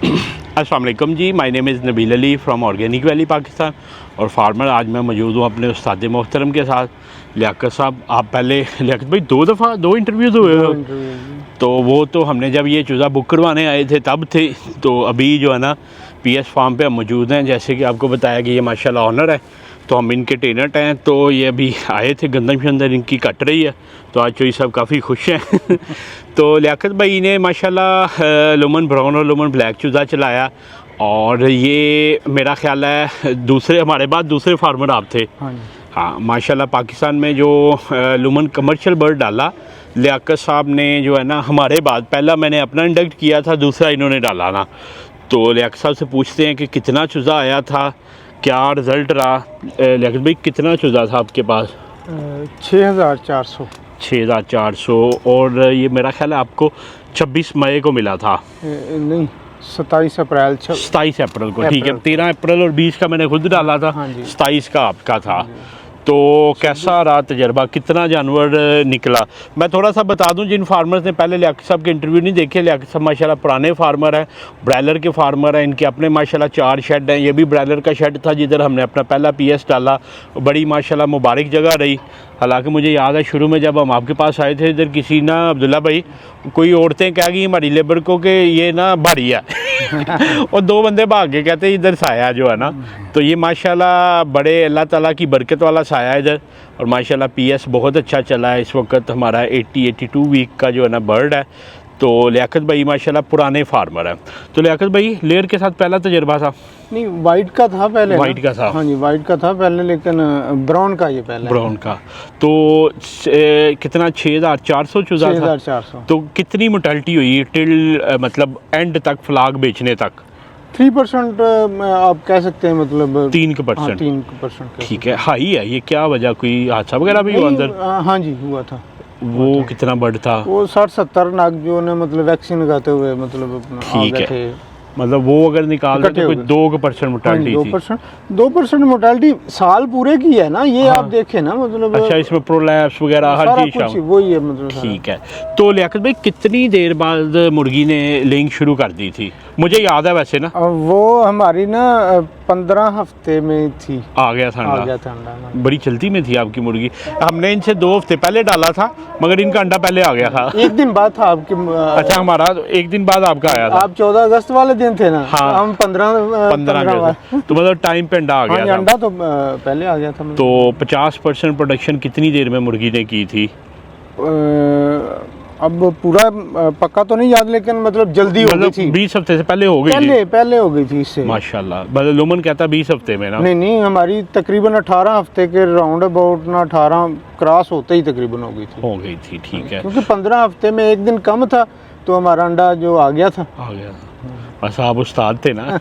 अस्सलाम वालेकुम जी, my name is Nabeel Ali from organic valley Pakistan और फार्मर। आज मैं मौजूद हूँ अपने उस्ताद मोहतरम के साथ, लियाकत साहब। आप पहले लियाकत भाई दो इंटरव्यूज़ हुए हो, तो वो तो हमने जब ये चूज़ा बुक करवाने आए थे तब थे। तो अभी जो है ना पीएस फार्म पे हम मौजूद हैं। जैसे कि आपको बताया कि ये माशाल्लाह ऑनर है, तो हम इनके टेनट हैं। तो ये अभी आए थे, गंदम शंदर इनकी कट रही है, तो आज चोई सब काफ़ी खुश हैं। तो लियाकत भाई ने माशाल्लाह लुमन ब्राउन और लुमन ब्लैक चूज़ा चलाया, और ये मेरा ख्याल है दूसरे हमारे बाद दूसरे फार्मर आप थे। हाँ माशाल्लाह, पाकिस्तान में जो लुमन कमर्शियल बर्ड डाला लियाकत साहब ने, जो है ना हमारे बाद पहला मैंने अपना इंडक्ट किया था, दूसरा इन्होंने डाला ना। तो लियाकत साहब से पूछते हैं कि कितना चूज़ा आया था, क्या रिज़ल्ट रहा। लियाकत भाई कितना चूज़ा था आपके पास? 6400। 6400। और ये मेरा ख्याल है आपको 26 मई को मिला था? नहीं, 27 अप्रैल। 27 अप्रैल को, ठीक है। 13 अप्रैल और 20 का मैंने खुद डाला था। 27 का आपका था। तो कैसा रहा तजर्बा, कितना जानवर निकला? मैं थोड़ा सा बता दूं, जिन फार्मर्स ने पहले लियाकत साहब के इंटरव्यू नहीं देखे, लियाकत साहब माशाल्लाह पुराने फार्मर हैं, ब्रायलर के फार्मर हैं। इनके अपने माशाल्लाह 4 शेड हैं। ये भी ब्रायलर का शेड था जिधर हमने अपना पहला पीएस डाला। बड़ी माशाल्लाह मुबारक जगह रही। हालांकि मुझे याद है शुरू में जब हम आपके पास आए थे, इधर किसी ना अब्दुल्ला भाई, कोई औरतें कह गई हमारी लेबर को कि ये ना भारी है और 2 बंदे भाग के कहते इधर साया जो है ना। तो ये माशाल्लाह बड़े अल्लाह ताला की बरकत वाला साया है इधर, और माशाल्लाह पीएस बहुत अच्छा चला है। इस वक्त हमारा 82 वीक का जो है ना बर्ड है। तो लियाकत भाई माशाल्लाह पुराने फार्मर हैं। तो लियाकत भाई लेयर के साथ पहला तजर्बा था? नहीं, वाइट का था पहले। वाइट का था? हाँ जी, वाइट का था पहले, लेकिन ब्राउन का ये पहले। ब्राउन का। तो कितना 6400 चूज़ा था? 6400। तो कितनी मोर्टेलिटी हुई टिल मतलब एंड तक, फ्लाग बेचने तक? 3% आप कह सकते हैं, मतलब 3%। 3%। ठीक है, हाई है ये। क्या वजह, कोई हादसा वगैरह भी हुआ अंदर? हाँ जी, हुआ था। वो कितना बर्ड था? वो 60-70 नाग जो ने मतलब वैक्सीन लगाते हुए मतलब ठीक है, मतलब वो अगर निकाल दे तो कोई 2% मोर्टेलिटी थी। 2% मोर्टेलिटी साल पूरे की है ना ये। हाँ। आप देखें ना, मतलब अच्छा, इसमें प्रोलैप्स वगैरह हर चीज वही है मतलब। ठीक है। तो लियाकत भाई कितनी देर बाद मुर्गी ने लेइंग शुरू कर दी थी? मुझे याद है वैसे ना, वो हमारी ना 15 हफ्ते में थी। आ गया था अंडा। बड़ी जल्दी में थी आपकी मुर्गी। हमने इनसे 2 हफ्ते पहले डाला था, मगर इनका अंडा पहले आ गया था। 1 दिन बाद था आपकी। अच्छा, हमारा 1 दिन बाद आपका आया था। आप 14 अगस्त वाले दिन थे ना? हाँ, हम 15 तो मतलब टाइम पे अंडा आ गया था। अंडा तो पहले आ गया था। तो 50% प्रोडक्शन कितनी देर में मुर्गी ने की थी? अब पूरा पक्का तो नहीं याद, लेकिन मतलब जल्दी हो गई थी। 20 हफ्ते से पहले हो गई थी? पहले हो गई थी इससे माशाल्लाह। मतलब लुमन कहता 20 हफ्ते में ना? नहीं, हमारी तकरीबन 18 हफ्ते के राउंड अबाउट ना, 18 क्रॉस होते ही तकरीबन हो गई थी। ठीक है, क्योंकि 15 हफ्ते में 1 दिन कम था, तो हमारा अंडा जो आ गया था। बस आप उस्ताद थे ना।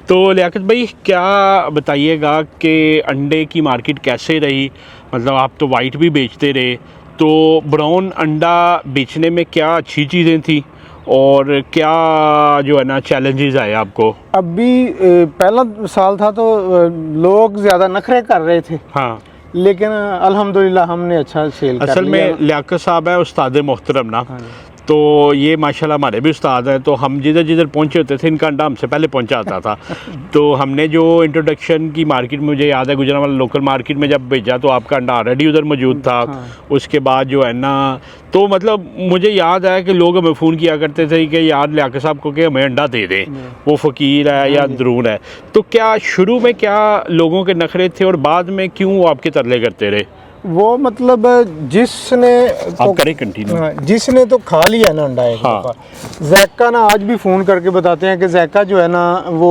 तो लियाकत भाई क्या बताइएगा कि अंडे की मार्केट कैसे रही? मतलब आप तो वाइट भी बेचते रहे, तो ब्राउन अंडा बेचने में क्या अच्छी चीज़ें थी और क्या जो है ना चैलेंजेस आए आपको? अभी पहला साल था तो लोग ज़्यादा नखरे कर रहे थे। हाँ, लेकिन अल्हम्दुलिल्लाह हमने अच्छा सेल कर लिया। असल में लियाकत साहब है उस्ताद मोहतरम ना। हाँ, तो ये माशाल्लाह हमारे भी उस्ताद हैं। तो हम जिधर जिधर पहुंचे होते थे, इनका अंडा हमसे पहले पहुंचा आता था। तो हमने जो इंट्रोडक्शन की मार्केट में, मुझे याद है गुजरांवाला लोकल मार्केट में जब भेजा तो आपका अंडा ऑलरेडी उधर मौजूद था। हाँ। उसके बाद जो है ना, तो मतलब मुझे याद है कि लोग हमें फ़ोन किया करते थे कि यार लियाकत साहब को कि हमें अंडा दे दें, वो फ़कीर है या अंदरून है। तो क्या शुरू में क्या लोगों के नखरे थे और बाद में क्यों वो आपके तरले करते रहे? वो मतलब जिसने आप करें कंटिन्यू। जिसने तो खा लिया ना अंडा। हाँ। जैका ना आज भी फ़ोन करके बताते हैं कि जैका जो है ना वो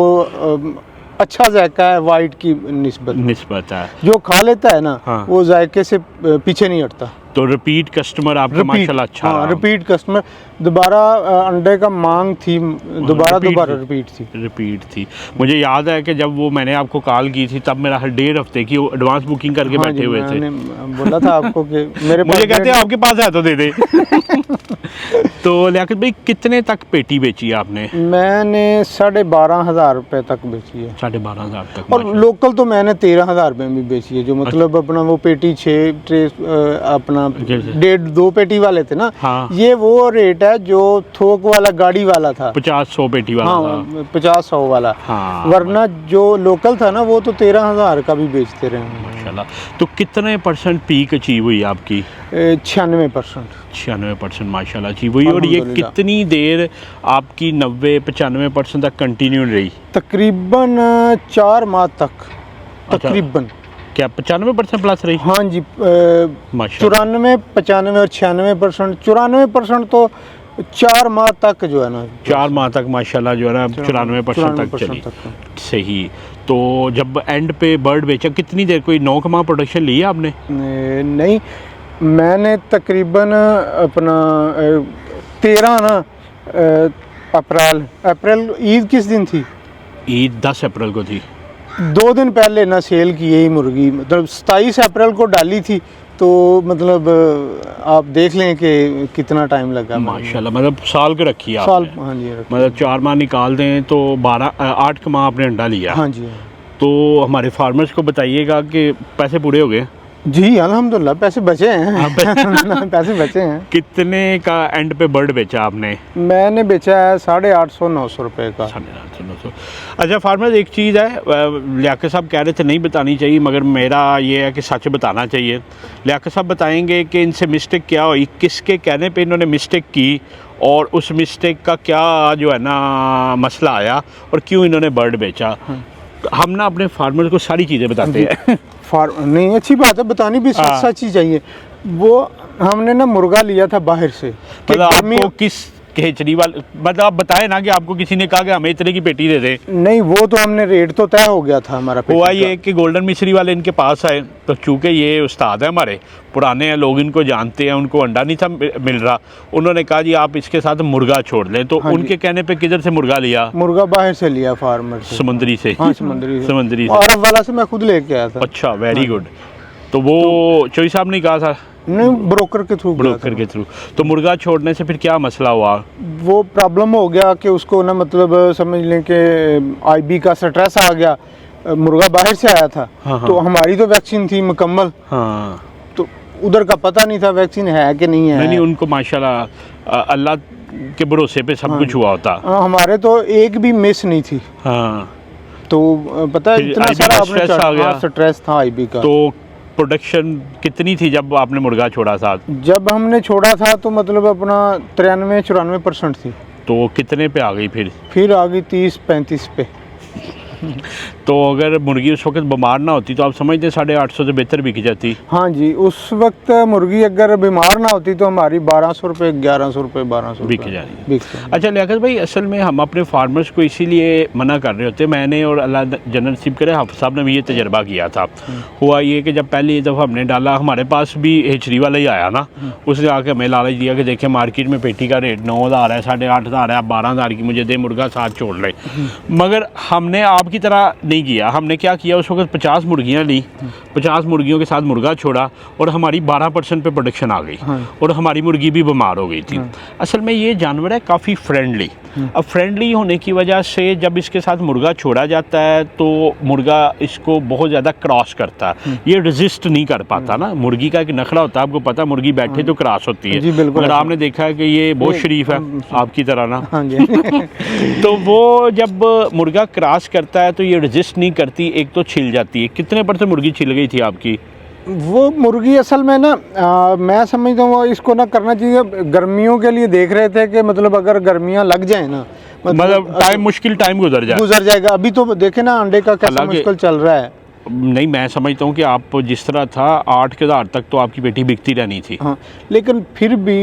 अच्छा जायका है, वाइट की निस्बत है। जो खा लेता है ना, हाँ, वो जायके से पीछे नहीं हटता। तो रिपीट कस्टमर आपका माशाल्लाह अच्छा। हाँ, रिपीट कस्टमर। दोबारा अंडे का मांग थी, दोबारा रिपीट थी। मुझे याद है कि जब वो मैंने आपको कॉल की थी तब मेरा 1.5 हफ्ते की एडवांस बुकिंग करके बैठे हुए थे। बोला था आपको कि मेरे मुझे कहते हैं आपके पास है तो दे दे। तो लियाकत भाई कितने तक पेटी बेची आपने? मैंने 12,500 रुपए तक बेची है। 12,500 तक। और लोकल तो मैंने 13,000 रुपए में बेची है, जो मतलब अपना वो पेटी 6 ट्रे अपना 1.5-2 पेटी वाले थे ना, हाँ। ये वो रेट है जो थोक वाला गाड़ी वाला था, 50-100 पेटी वाला था। हाँ 50-100 वाला, हाँ। वरना जो लोकल था ना वो तो 13,000 का भी बेचते रहे हैं। माशाल्लाह। तो कितने परसेंट पीक अचीव हुई आपकी? 96%। 96% माशाल्लाह अचीव हुई। और ये अल्हम्दुलिल्लाह। कितनी देर आपकी 90-95% तक कंटिन्यू रही? तकरीबन 4 माह तक, अच्छा। तकरीबन। क्या 95% प्लस रही? हाँ जी, माशाल्लाह। 94, 95 और 96%। 94% तो 4 माह तक जो है ना, 4 माह तक माशाल्लाह जो है ना 94% तक चली। सही। तो जब एंड पे बर्ड बेचा कितनी देर, कोई 9 माह प्रोडक्शन ली है आपने? नहीं, मैंने तकरीबन अपना 13 ना अप्रैल ईद किस दिन थी? ईद 10 अप्रैल को थी। 2 दिन पहले ना सेल की यही मुर्गी, मतलब 27 अप्रैल को डाली थी, तो मतलब आप देख लें कि कितना टाइम लगा। माशाल्लाह, मतलब साल के रखी है साल, आपने। हाँ जी, मतलब 4 माह निकाल दें तो 8 माह आपने अंडा लिया। हाँ जी। तो हमारे फार्मर्स को बताइएगा कि पैसे पूरे हो गए? जी अल्हम्दुलिल्लाह, पैसे बचे हैं। पैसे बचे हैं। कितने का एंड पे बर्ड बेचा आपने? मैंने बेचा है 850-900 रुपये का। 850-900। अच्छा फार्मर, एक चीज़ है, लियाकत साहब कह रहे थे नहीं बतानी चाहिए, मगर मेरा ये है कि सच बताना चाहिए। लियाकत साहब बताएंगे कि इनसे मिस्टेक क्या हुई, किसके कहने पे इन्होंने मिस्टेक की, और उस मिस्टेक का क्या जो है ना मसला आया, और क्यों इन्होंने बर्ड बेचा। हम ना अपने फार्मर को सारी चीज़ें बताते हैं। नहीं, अच्छी बात है, बतानी भी सच ही चाहिए। वो हमने ना मुर्गा लिया था बाहर से। मतलब आपको किस केजरीवाल, मतलब आप बताएं ना कि आपको किसी ने कहा कि हमें इतने की पेटी दे दे? नहीं, वो तो हमने रेट तो तय हो गया था हमारा। हुआ ये कि गोल्डन मिश्री वाले इनके पास आए, तो चूंकि ये उस्ताद है हमारे पुराने हैं, लोग इनको जानते हैं, उनको अंडा नहीं था मिल रहा, उन्होंने कहा जी आप इसके साथ मुर्गा छोड़ लें। तो हाँ उनके कहने पे किधर से मुर्गा लिया? मुर्गा बाहर से लिया, फार्मर से, समुद्री से। हाँ समुद्री से। समुद्री से। अरब वाला से मैं खुद लेके आया था। अच्छा, वेरी गुड। तो वो चोई साहब ने कहा था? नहीं, ब्रोकर के थ्रू। ब्रोकर के थ्रू। तो मुर्गा छोड़ने से फिर क्या मसला हुआ? वो प्रॉब्लम हो गया कि उसको ना, मतलब समझ लें कि आईबी का स्ट्रेस आ गया। मुर्गा बाहर से आया था। हाँ, हाँ। तो हमारी तो वैक्सीन थी मुकम्मल। हाँ। तो उधर का पता नहीं था वैक्सीन है कि नहीं है। नहीं, उनको माशाल्लाह अल्लाह के भरोसे पे सब कुछ हुआ होता। हमारे तो एक भी मिस नहीं थी। हाँ। तो पता है इतना सारा स्ट्रेस आ गया। स्ट्रेस था आईबी का। तो प्रोडक्शन कितनी थी जब आपने मुर्गा छोड़ा था? जब हमने छोड़ा था तो मतलब अपना 93-94% थी। तो कितने पे आ गई फिर आ गई 30-35 पे। तो अगर मुर्गी उस वक्त बीमार ना होती तो आप समझते 850 से बेहतर बिक जाती? हाँ जी, उस वक्त मुर्गी अगर बीमार ना होती तो हमारी 1200 रुपये, 1100 रुपये, 1200 बिक जानी। अच्छा लियाकत भाई, असल में हम अपने फार्मर्स को इसीलिए मना कर रहे होते, मैंने और अल्लाह जनरल नसीब करे हाफ़िज़ साहब ने भी ये तजर्बा किया था। हुआ ये कि जब पहली दफ़ा हमने डाला, हमारे पास भी हेचरी वाला ही आया ना, उसने आके हमें लालच दिया कि देखिए मार्केट में पेटी का रेट 9,000 है, 8,500 है, आप 12,000 की मुझे दे, मुर्गा साथ छोड़ ले। मगर हमने आपकी तरह नहीं किया। हमने क्या किया, उस वक्त 50 मुर्गियाँ ली, 50 मुर्गियों के साथ मुर्गा छोड़ा, और हमारी 12% पे प्रोडक्शन आ गई। और हमारी मुर्गी भी बीमार हो गई थी। असल में ये जानवर है काफ़ी फ्रेंडली। अब फ्रेंडली होने की वजह से जब इसके साथ मुर्गा छोड़ा जाता है तो मुर्गा इसको बहुत ज़्यादा क्रॉस करता है, ये रेजिस्ट नहीं कर पाता ना। मुर्गी का एक नखरा होता है, आपको पता, मुर्गी बैठे तो क्रॉस होती है। मगर आपने देखा है कि ये बहुत शरीफ है आपकी तरह ना। तो वो जब मुर्गा क्रॉस करता है तो ये रेजिस्ट नहीं करती, एक तो छिल जाती है। कितने % मुर्गी छिल गई थी आपकी? वो मुर्गी असल में ना मैं समझता हूँ इसको ना करना चाहिए, गर्मियों के लिए देख रहे थे कि मतलब अगर गर्मियाँ लग जाए ना, मतलब टाइम मुश्किल टाइम गुजर जाएगा। अभी तो देखे ना अंडे का कैसा मुश्किल चल रहा है। नहीं, मैं समझता हूँ कि आप जिस तरह था 8,000 तक तो आपकी बेटी बिकती रहनी थी। हाँ, लेकिन फिर भी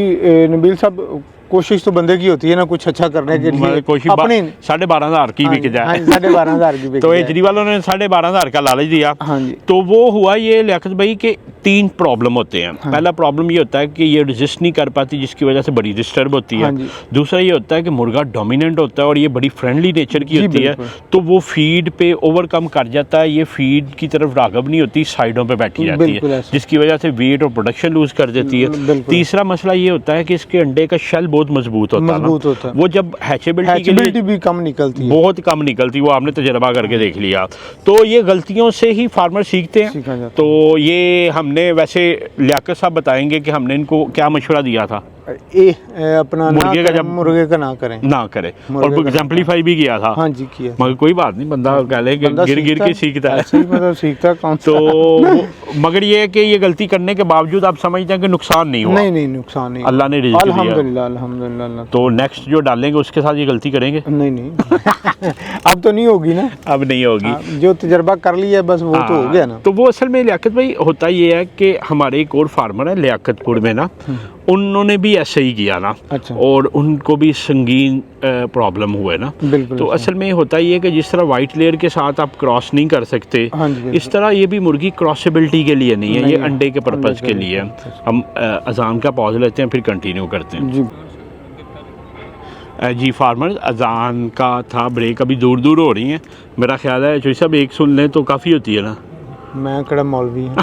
नबील साहब कोशिश तो बंदे की होती है ना कुछ अच्छा करने के लिए। कोशिश अपनी 12,500 की बिक जाए। 12,500 की बिक तो एचडी वालों ने 12,500 का लालच दिया। हाँ जी। तो वो हुआ ये लियाकत भाई के 3 प्रॉब्लम होते हैं। पहला प्रॉब्लम ये होता है कि ये रजिस्ट नहीं कर पाती, जिसकी वजह से बड़ी डिस्टर्ब होती है। दूसरा ये होता है कि मुर्गा डोमिनेंट होता है और ये बड़ी फ्रेंडली नेचर की होती है, तो वो फीड पे ओवरकम कर जाता है, ये फीड की तरफ राग़ब नहीं होती, साइडों पे बैठी जाती है, जिसकी वजह से वेट और प्रोडक्शन लूज कर देती है। तीसरा मसला ये होता है कि इसके अंडे का शेल बहुत बहुत मजबूत होता होता है। वो जब हैचेबिलिटी भी कम निकलती है, बहुत कम निकलती, वो आपने तजर्बा करके देख लिया। तो ये गलतियों से ही फार्मर सीखते हैं। तो ये हमने वैसे लियाकत साहब बताएंगे कि हमने इनको क्या मशवरा दिया था। अपना मुर्गे का ना करें और एग्जाम्पलीफाई भी किया था। हाँ जी किया, मगर कोई बात नहीं, बंदा कह ले कि गिर के सीखता है, मतलब सीखता कौन सा। तो मगर ये है कि ये गलती करने के बावजूद आप समझते हैं कि नुकसान नहीं हुआ। नहीं नुकसान नहीं, अल्लाह ने रिज़्क दिया, अल्हम्दुलिल्लाह। तो नेक्स्ट जो डालेंगे उसके साथ ये गलती करेंगे नहीं अब तो नहीं होगी ना, अब नहीं होगी। जो तजर्बा कर लिया बस वो तो हो गया ना। तो वो असल में लियाकत भाई होता ये है कि हमारे एक और फार्मर है लियाकतपुर में ना, उन्होंने भी ऐसे ही किया ना। अच्छा। और उनको भी संगीन प्रॉब्लम हुए ना। बिल्कुल। तो असल में होता ये है कि जिस तरह वाइट लेयर के साथ आप क्रॉस नहीं कर सकते, इस तरह ये भी मुर्गी क्रॉसेबिलिटी के लिए नहीं है, ये अंडे के पर्पज़ के लिए है। हम अजान का पॉज लेते हैं फिर कंटिन्यू करते हैं जी। फार्मर अजान का था ब्रेक, अभी दूर हो रही हैं। मेरा ख्याल है जो सब एक सुन लें तो काफ़ी होती है ना। मैं कड़ा मौलवी हूँ।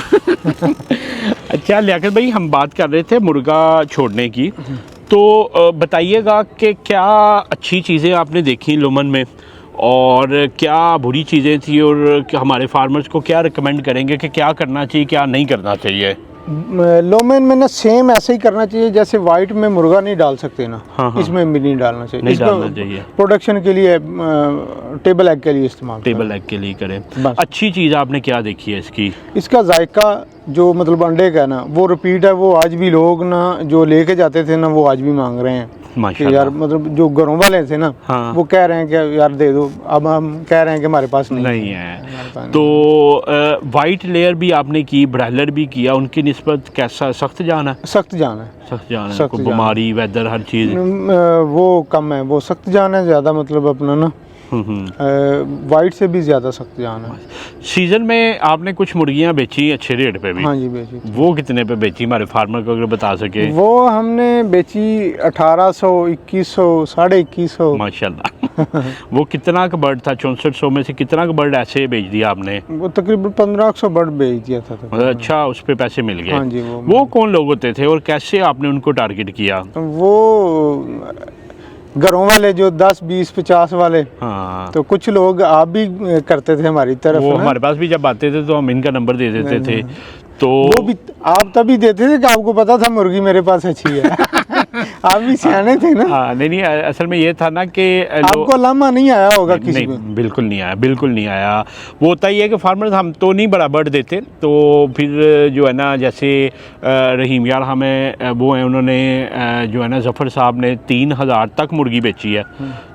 अच्छा लियाकत भाई, हम बात कर रहे थे मुर्गा छोड़ने की, तो बताइएगा कि क्या अच्छी चीज़ें आपने देखी लुमन में और क्या बुरी चीज़ें थी, और हमारे फार्मर्स को क्या रिकमेंड करेंगे कि क्या करना चाहिए क्या नहीं करना चाहिए। लोमेन में ना सेम ऐसे ही करना चाहिए जैसे वाइट में मुर्गा नहीं डाल सकते ना। हाँ। इसमें भी नहीं डालना चाहिए, नहीं डालना चाहिए। प्रोडक्शन के लिए टेबल एग के लिए इस्तेमाल, टेबल एग के लिए करें। अच्छी चीज़ आपने क्या देखी है इसकी? इसका जायका जो मतलब अंडे का ना वो रिपीट है, वो आज भी लोग ना जो लेके जाते थे ना वो आज भी मांग रहे हैं कि यार मतलब जो घरों वाले थे ना। हाँ। वो कह रहे हैं कि यार दे दो, अब हम कह रहे हैं कि हमारे पास नहीं है। तो वाइट लेयर भी आपने की, ब्रायलर भी किया, उनकी निस्बत कैसा? सख्त जान है? सख्त जान है, कोई बीमारी वेदर हर चीज़ वो कम है, वो सख्त जान है ज़्यादा, मतलब अपना ना वाइट से भी ज़्यादा सख्त जान है। सीज़न में आपने कुछ मुर्गियाँ बेची अच्छे रेट पे भी? हाँ जी बेची। वो कितने पे बेची हमारे फार्मर को अगर बता सके? वो हमने बेची 1800, 2100, 2150। माशाल्लाह। वो कितना का बर्ड था? 6400 में से कितना का बर्ड ऐसे बेच दिया आपने? वो तकरीबन 1500 बर्ड बेच दिया था। मतलब अच्छा उस पे पैसे मिल गए। हाँ जी। वो कौन लोग होते थे और कैसे आपने उनको टारगेट किया? वो घरों वाले जो 10, 20, 50 वाले। हाँ। तो कुछ लोग आप भी करते थे हमारी तरफ, वो हमारे पास भी जब आते थे तो हम इनका नंबर दे देते थे। तो वो भी आप तभी देते थे कि आपको पता था मुर्गी मेरे पास अच्छी है। आप भी सियाने थे ना। हाँ नहीं असल में ये था ना कि आपको लामा नहीं आया होगा किसी को? बिल्कुल नहीं आया। वो होता ही है कि फार्मर्स हम तो नहीं बड़ा बर्ड देते, तो फिर जो है ना जैसे रहीम यार हमें वो हैं, उन्होंने जो है ना जफ़र साहब ने 3000 तक मुर्गी बेची है।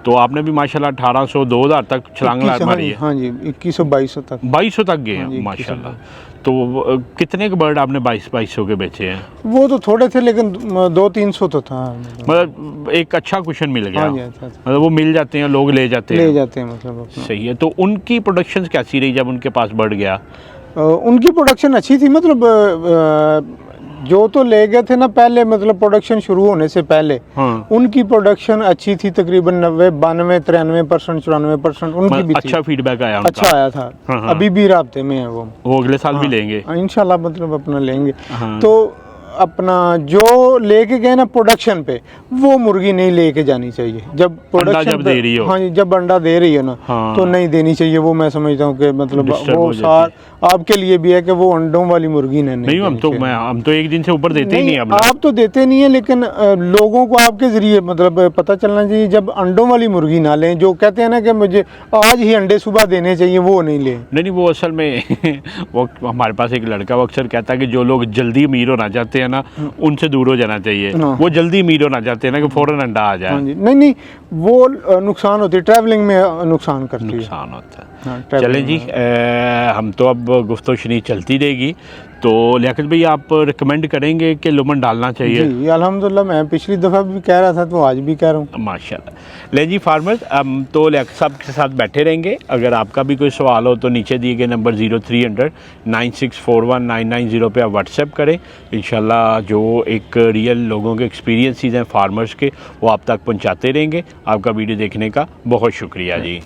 तो आपने भी माशाल्लाह 1800, 2000 तक छलांग मारी है। हाँ जी 2100, 2200 तक गए हैं माशाल्लाह। तो कितने के बर्ड आपने 2200 के बेचे हैं? वो तो थोड़े थे लेकिन 200-300 तो था, मतलब एक अच्छा कुशन मिल गया। हाँ जी, मतलब वो मिल जाते हैं, लोग ले जाते हैं मतलब सही है। तो उनकी प्रोडक्शन कैसी रही जब उनके पास बढ़ गया? उनकी प्रोडक्शन अच्छी थी, मतलब जो तो ले गए थे ना पहले, मतलब प्रोडक्शन शुरू होने से पहले। हाँ। उनकी प्रोडक्शन अच्छी थी, तकरीबन 90, 92, 93%, 94% उनकी भी अच्छा फीडबैक आया उनका। अच्छा आया था। हाँ। अभी भी राब्ते में है वो अगले साल भी लेंगे इंशाल्लाह, मतलब अपना लेंगे। हाँ। तो अपना जो लेके गए ना प्रोडक्शन पे, वो मुर्गी नहीं लेके जानी चाहिए जब प्रोडक्शन जब दे रही हो। हाँ जी, जब अंडा दे रही है ना। हाँ। तो नहीं देनी चाहिए वो। मैं समझता हूँ कि मतलब वो सार आपके लिए भी है कि वो अंडों वाली मुर्गी नहीं हम तो एक दिन से ऊपर देते ही नहीं। आप तो देते नहीं है, लेकिन लोगों को आपके जरिए मतलब पता चलना चाहिए। जब अंडों वाली मुर्गी ना लें, जो कहते हैं ना कि मुझे आज ही अंडे सुबह देने चाहिए, वो नहीं लें। नहीं वो असल में वो हमारे पास एक लड़का वो अक्सर कहता है कि जो लोग जल्दी अमीर होना चाहते हैं ना, उनसे दूर हो जाना चाहिए। वो जल्दी अमीर होना चाहते हैं ना कि फौरन अंडा आ जाए। नहीं वो नुकसान होती है, ट्रैवलिंग में नुकसान करती है। नुकसान होता है। चलें जी, हम तो अब गुफ्तगू शनी चलती रहेगी। तो लियाकत भाई आप रिकमेंड करेंगे कि लुमन डालना चाहिए? जी अल्हम्दुलिल्लाह, मैं पिछली दफ़ा भी कह रहा था तो आज भी कह रहा हूँ माशाल्लाह। ले जी फार्मर्स, हम तो लियाकत साहब के साथ बैठे रहेंगे। अगर आपका भी कोई सवाल हो तो नीचे दिए गए नंबर 0300 9641 990 पे आप व्हाट्सएप करें। इंशाल्लाह जो एक रियल लोगों के एक्सपीरियंसेस हैं फार्मर्स के, वो आप तक पहुँचाते रहेंगे। आपका वीडियो देखने का बहुत शुक्रिया जी।